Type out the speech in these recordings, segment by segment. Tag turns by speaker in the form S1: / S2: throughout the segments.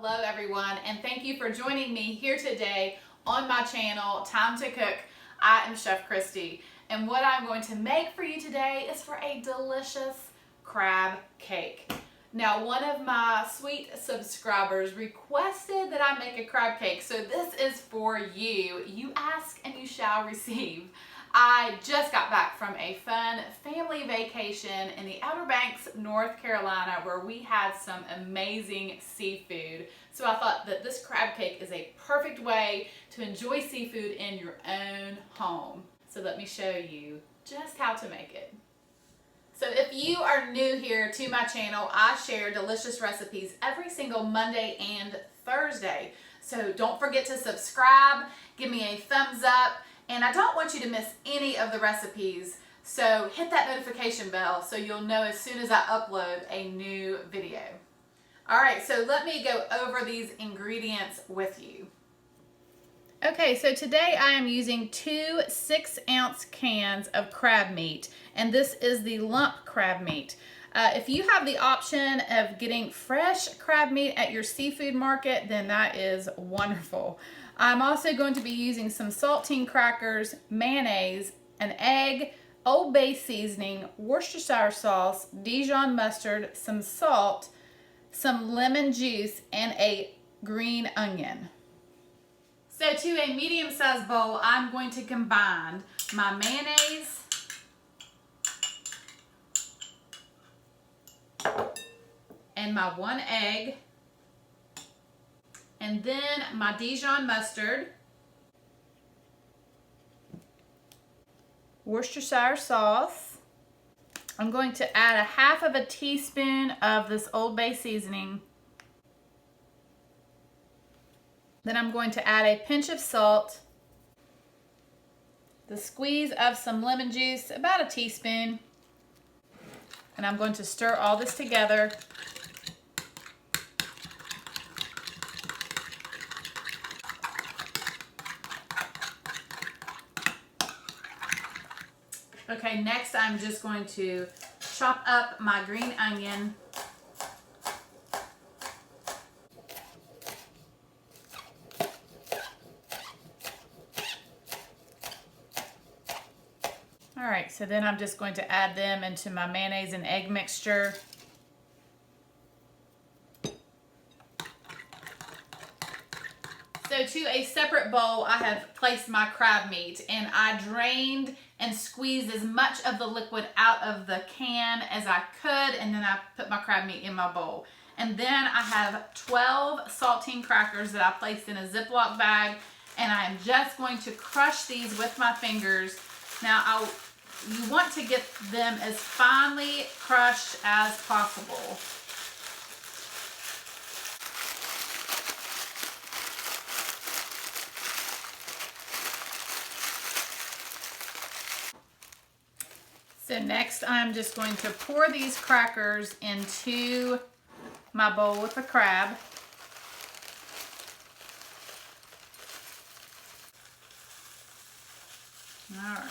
S1: Hello everyone, and thank you for joining me here today on my channel, Time to Cook. I am Chef Christy, and what I'm going to make for you today is for a delicious crab cake. Now, one of my sweet subscribers requested that I make a crab cake, so this is for you. You ask and you shall receive. I just got back from a fun family vacation in the Outer Banks, North Carolina, where we had some amazing seafood. So I thought that this crab cake is a perfect way to enjoy seafood in your own home. So let me show you just how to make it. So if you are new here to my channel, I share delicious recipes every single Monday and Thursday. So don't forget to subscribe, give me a thumbs up, and I don't want you to miss any of the recipes. So hit that notification bell so you'll know as soon as I upload a new video. All right, so let me go over these ingredients with you. Okay, so today I am using 2 6-ounce cans of crab meat, and this is the lump crab meat. If you have the option of getting fresh crab meat at your seafood market, then that is wonderful. I'm also going to be using some saltine crackers, mayonnaise, an egg, Old Bay seasoning, Worcestershire sauce, Dijon mustard, some salt, some lemon juice, and a green onion. So to a medium-sized bowl, I'm going to combine my mayonnaise, and my 1 egg, and then my Dijon mustard, Worcestershire sauce. I'm going to add 1/2 teaspoon of this Old Bay seasoning. Then I'm going to add a pinch of salt, the squeeze of some lemon juice, about a teaspoon, and I'm going to stir all this together. Okay, next I'm just going to chop up my green onion. All right, so then I'm just going to add them into my mayonnaise and egg mixture. So to a separate bowl, I have placed my crab meat, and I drained and squeezed as much of the liquid out of the can as I could, and then I put my crab meat in my bowl. And then I have 12 saltine crackers that I placed in a Ziplock bag, and I am just going to crush these with my fingers. Now, you want to get them as finely crushed as possible. So next I'm just going to pour these crackers into my bowl with the crab. All right.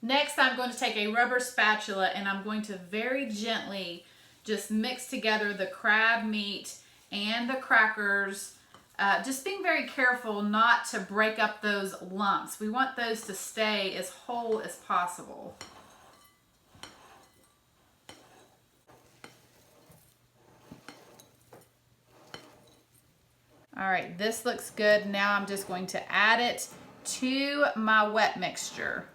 S1: Next I'm going to take a rubber spatula and I'm going to very gently just mix together the crab meat and the crackers. Just being very careful not to break up those lumps. We want those to stay as whole as possible. All right, this looks good. Now I'm just going to add it to my wet mixture.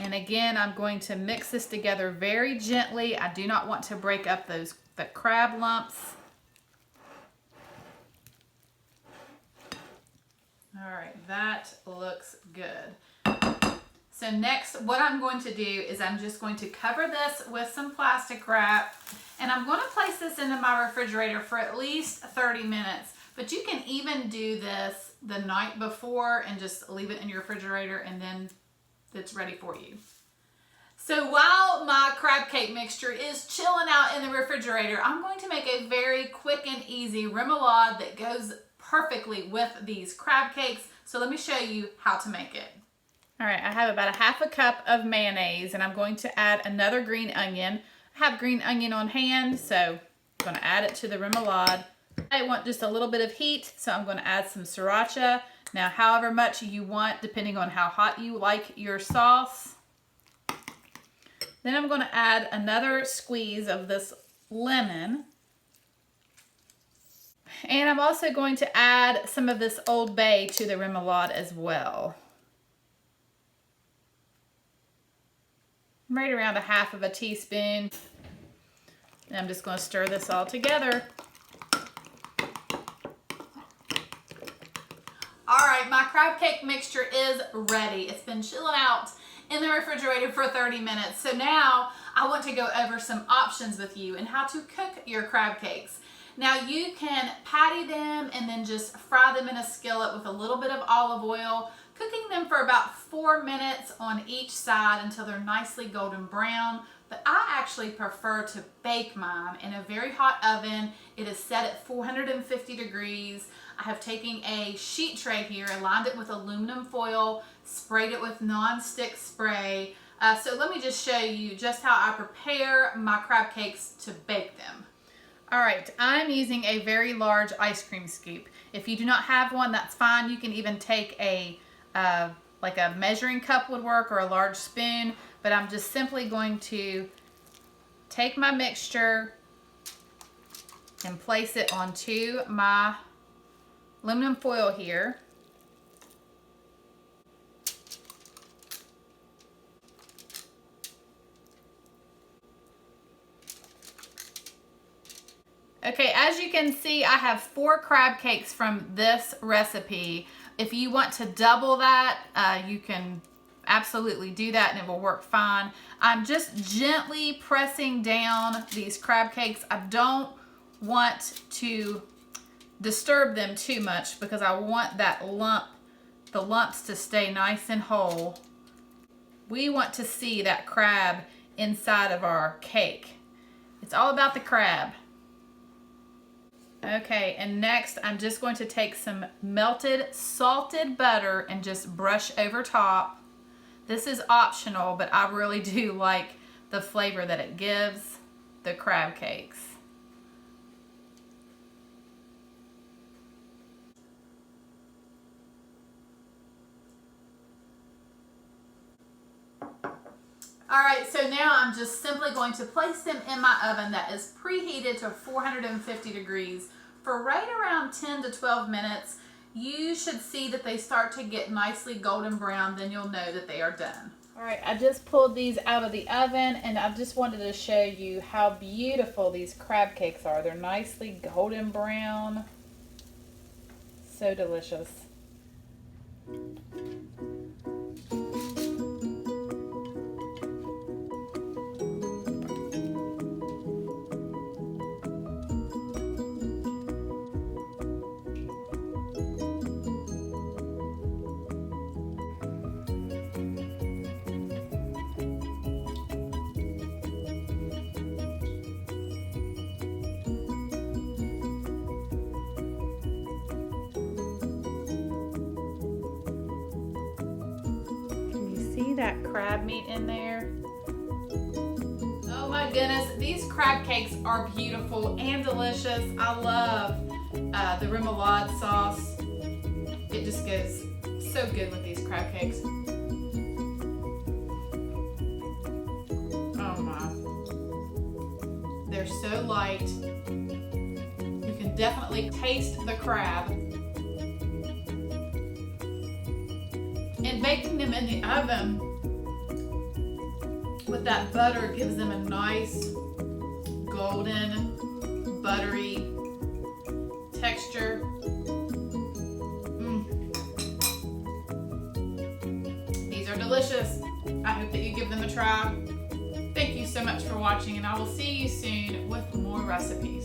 S1: And again, I'm going to mix this together very gently. I do not want to break up the crab lumps. All right, that looks good. So next, what I'm going to do is I'm just going to cover this with some plastic wrap, and I'm going to place this into my refrigerator for at least 30 minutes. But you can even do this the night before and just leave it in your refrigerator, and then it's ready for you. So while my crab cake mixture is chilling out in the refrigerator, I'm going to make a very quick and easy remoulade that goes perfectly with these crab cakes. So let me show you how to make it. All right, I have about a half a cup of mayonnaise, and I'm going to add another green onion. I have green onion on hand, so I'm going to add it to the remoulade. I want just a little bit of heat, so I'm going to add some sriracha. Now, however much you want, depending on how hot you like your sauce. Then I'm going to add another squeeze of this lemon. And I'm also going to add some of this Old Bay to the remoulade as well. Right around a half of a teaspoon. And I'm just going to stir this all together. All right, my crab cake mixture is ready. It's been chilling out in the refrigerator for 30 minutes. So now I want to go over some options with you and how to cook your crab cakes. Now you can patty them and then just fry them in a skillet with a little bit of olive oil, cooking them for about 4 minutes on each side until they're nicely golden brown. But I actually prefer to bake mine in a very hot oven. It is set at 450 degrees. I have taken a sheet tray here, lined it with aluminum foil, sprayed it with non-stick spray. So let me just show you just how I prepare my crab cakes to bake them. All right, I'm using a very large ice cream scoop. If you do not have one, that's fine. You can even take a like a measuring cup would work, or a large spoon, but I'm just simply going to take my mixture and place it onto my aluminum foil here. Okay, as you can see, I have 4 crab cakes from this recipe. If you want to double that, you can absolutely do that and it will work fine. I'm just gently pressing down these crab cakes. I don't want to disturb them too much because I want that the lumps to stay nice and whole. We want to see that crab inside of our cake. It's all about the crab. Okay, and next I'm just going to take some melted salted butter and just brush over top. This is optional, but I really do like the flavor that it gives the crab cakes. All right, so now I'm just simply going to place them in my oven that is preheated to 450 degrees for right around 10 to 12 minutes. You should see that they start to get nicely golden brown, then you'll know that they are done. All right, I just pulled these out of the oven and I just wanted to show you how beautiful these crab cakes are. They're nicely golden brown. So delicious. See that crab meat in there? Oh my goodness, these crab cakes are beautiful and delicious. I love the remoulade sauce. It just goes so good with these crab cakes. Oh my. They're so light. You can definitely taste the crab. And baking them in the oven with that butter gives them a nice golden, buttery texture. These are delicious. I hope that you give them a try. Thank you so much for watching, and I will see you soon with more recipes.